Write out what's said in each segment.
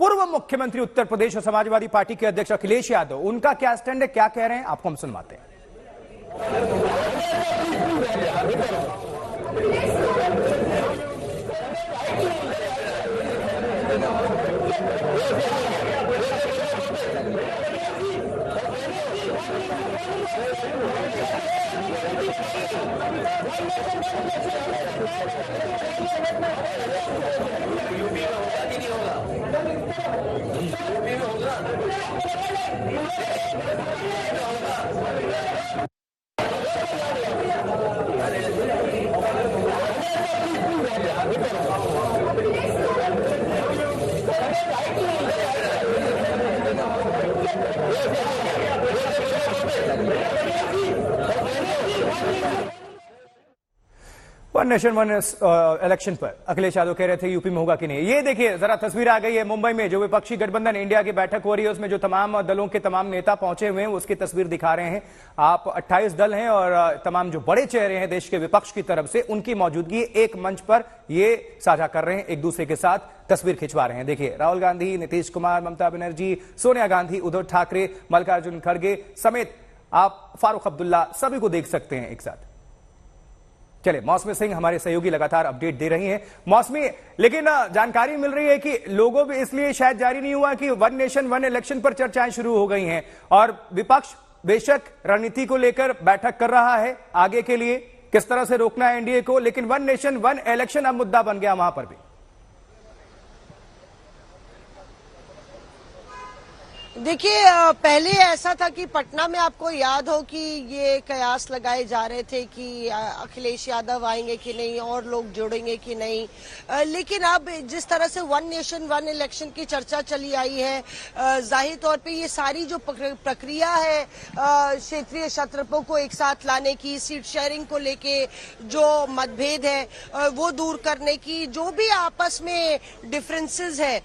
पूर्व मुख्यमंत्री उत्तर प्रदेश और समाजवादी पार्टी के अध्यक्ष अखिलेश यादव, उनका क्या स्टैंड है, क्या कह रहे हैं, आपको हम सुनवाते हैं। वन नेशन वन इलेक्शन पर अखिलेश यादव कह रहे थे यूपी में होगा कि नहीं। ये देखिए जरा तस्वीर आ गई है मुंबई में, जो विपक्षी गठबंधन इंडिया की बैठक हो रही है उसमें जो तमाम दलों के तमाम नेता पहुंचे हुए हैं उसकी तस्वीर दिखा रहे हैं आप। 28 दल हैं और तमाम जो बड़े चेहरे हैं देश के विपक्ष की तरफ से, उनकी मौजूदगी एक मंच पर ये साझा कर रहे हैं, एक दूसरे के साथ तस्वीर खिंचवा रहे हैं। देखिए राहुल गांधी, नीतीश कुमार, ममता बनर्जी, सोनिया गांधी, उद्धव ठाकरे, मल्लिकार्जुन खड़गे समेत आप फारूक अब्दुल्ला सभी को देख सकते हैं एक साथ। चले, मौसमी सिंह हमारे सहयोगी लगातार अपडेट दे रही हैं। मौसमी, लेकिन जानकारी मिल रही है कि लोगों भी इसलिए शायद जारी नहीं हुआ कि वन नेशन वन इलेक्शन पर चर्चाएं शुरू हो गई हैं और विपक्ष बेशक रणनीति को लेकर बैठक कर रहा है आगे के लिए किस तरह से रोकना है एनडीए को, लेकिन वन नेशन वन इलेक्शन अब मुद्दा बन गया वहां पर भी। देखिए, पहले ऐसा था कि पटना में आपको याद हो कि ये कयास लगाए जा रहे थे कि अखिलेश यादव आएंगे कि नहीं और लोग जुड़ेंगे कि नहीं, लेकिन अब जिस तरह से वन नेशन वन इलेक्शन की चर्चा चली आई है, जाहिर तौर पे ये सारी जो प्रक्रिया है क्षेत्रीय क्षत्रपों को एक साथ लाने की, सीट शेयरिंग को लेके जो मतभेद है वो दूर करने की, जो भी आपस में डिफरेंसेस है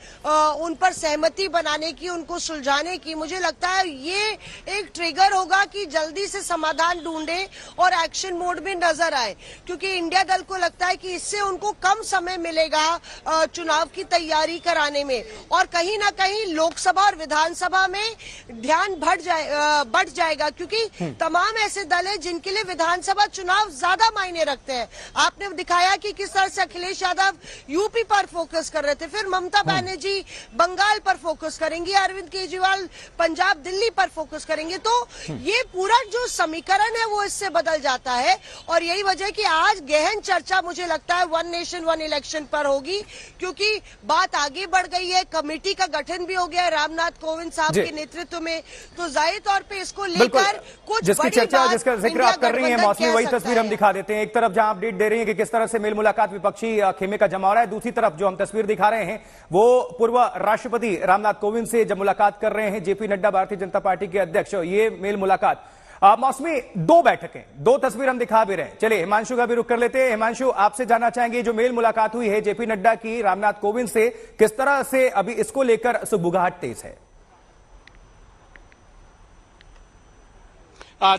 उन पर सहमति बनाने की, उनको सुलझाने की, मुझे लगता है ये एक ट्रिगर होगा कि जल्दी से समाधान ढूंढे और एक्शन मोड में नजर आए, क्योंकि इंडिया दल को लगता है कि इससे उनको कम समय मिलेगा चुनाव की तैयारी कराने में और कहीं ना कहीं लोकसभा और विधानसभा में ध्यान बढ़ जाएगा, क्योंकि तमाम ऐसे दल हैं जिनके लिए विधानसभा चुनाव ज्यादा मायने रखते हैं। आपने दिखाया कि किस तरह से अखिलेश यादव यूपी पर फोकस कर रहे थे, फिर ममता बनर्जी बंगाल पर फोकस करेंगी, अरविंद केजरीवाल पंजाब दिल्ली पर फोकस करेंगे, तो ये पूरा जो समीकरण है वो इससे बदल जाता है और यही वजह कि आज गहन चर्चा मुझे लगता है वन नेशन वन इलेक्शन पर होगी, क्योंकि बात आगे बढ़ गई है, कमेटी का गठन भी हो गया है रामनाथ कोविंद साहब के नेतृत्व में, तो जाहिर तौर पे इसको लेकर कुछ जिसकी चर्चा जिसका जिक्र आप कर रही हैं मौसमी, वही तस्वीर हम दिखा देते हैं। एक तरफ जहां अपडेट दे रही है कि किस तरह से मेल मुलाकात विपक्षी खेमे का जमा हो रहा है, दूसरी तरफ जो हम तस्वीर दिखा रहे हैं वो पूर्व राष्ट्रपति रामनाथ कोविंद से जब मुलाकात कर रहे हैं जेपी नड्डा भारतीय जनता पार्टी के अध्यक्ष, ये मेल मुलाकात मौसमी दो बैठकें, दो तस्वीर हम दिखा भी रहे हैं। चलिए हिमांशु का भी रुख कर लेते हैं। हिमांशु, आपसे जानना चाहेंगे जो मेल मुलाकात हुई है जेपी नड्डा की रामनाथ कोविंद से, किस तरह से अभी इसको लेकर सुगबुगाहट तेज है?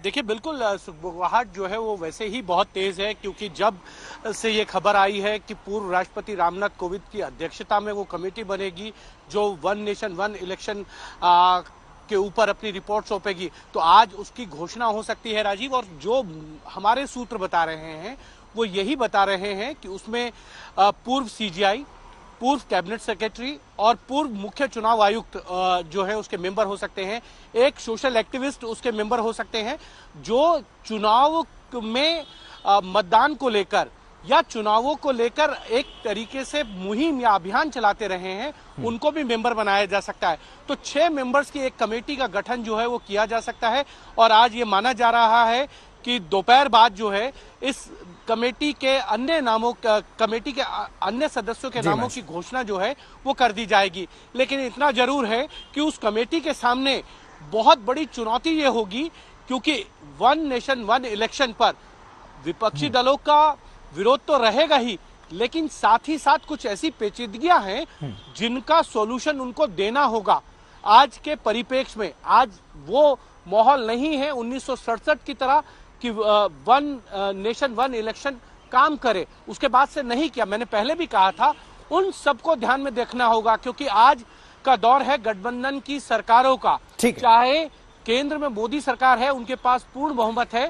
देखिए बिल्कुल सुगबुगाहट जो है वो वैसे ही बहुत तेज है, क्योंकि जब से ये खबर आई है कि पूर्व राष्ट्रपति रामनाथ कोविंद की अध्यक्षता में वो कमेटी बनेगी जो वन नेशन वन इलेक्शन के ऊपर अपनी रिपोर्ट सौंपेगी, तो आज उसकी घोषणा हो सकती है राजीव। और जो हमारे सूत्र बता रहे हैं वो यही बता रहे हैं कि उसमें पूर्व सीजीआई, पूर्व कैबिनेट सेक्रेटरी और पूर्व मुख्य चुनाव आयुक्त जो है उसके मेंबर हो सकते हैं, एक सोशल एक्टिविस्ट उसके मेंबर हो सकते हैं, जो चुनाव में मतदान को लेकर या चुनावों को लेकर एक तरीके से मुहिम या अभियान चलाते रहे हैं, उनको भी मेंबर बनाया जा सकता है। तो 6 मेंबर्स की एक कमेटी का गठन जो है वो किया जा सकता है और आज ये माना जा रहा है कि दोपहर बाद जो है इस कमेटी के अन्य नामों, कमेटी के अन्य सदस्यों के नामों की घोषणा जो है वो कर दी जाएगी। लेकिन इतना जरूर है कि उस कमेटी के सामने बहुत बड़ी चुनौती ये होगी, क्योंकि वन नेशन वन इलेक्शन पर विपक्षी दलों का विरोध तो रहेगा ही, लेकिन साथ ही साथ कुछ ऐसी पेचीदगियां हैं जिनका सॉल्यूशन उनको देना होगा। आज के परिप्रेक्ष्य में आज वो माहौल नहीं है 1967 की तरह कि वन नेशन वन इलेक्शन काम करे, उसके बाद से नहीं किया। मैंने पहले भी कहा था उन सबको ध्यान में देखना होगा, क्योंकि आज का दौर है गठबंधन की सरकारों का। ठीक है। चाहे केंद्र में मोदी सरकार है, उनके पास पूर्ण बहुमत है,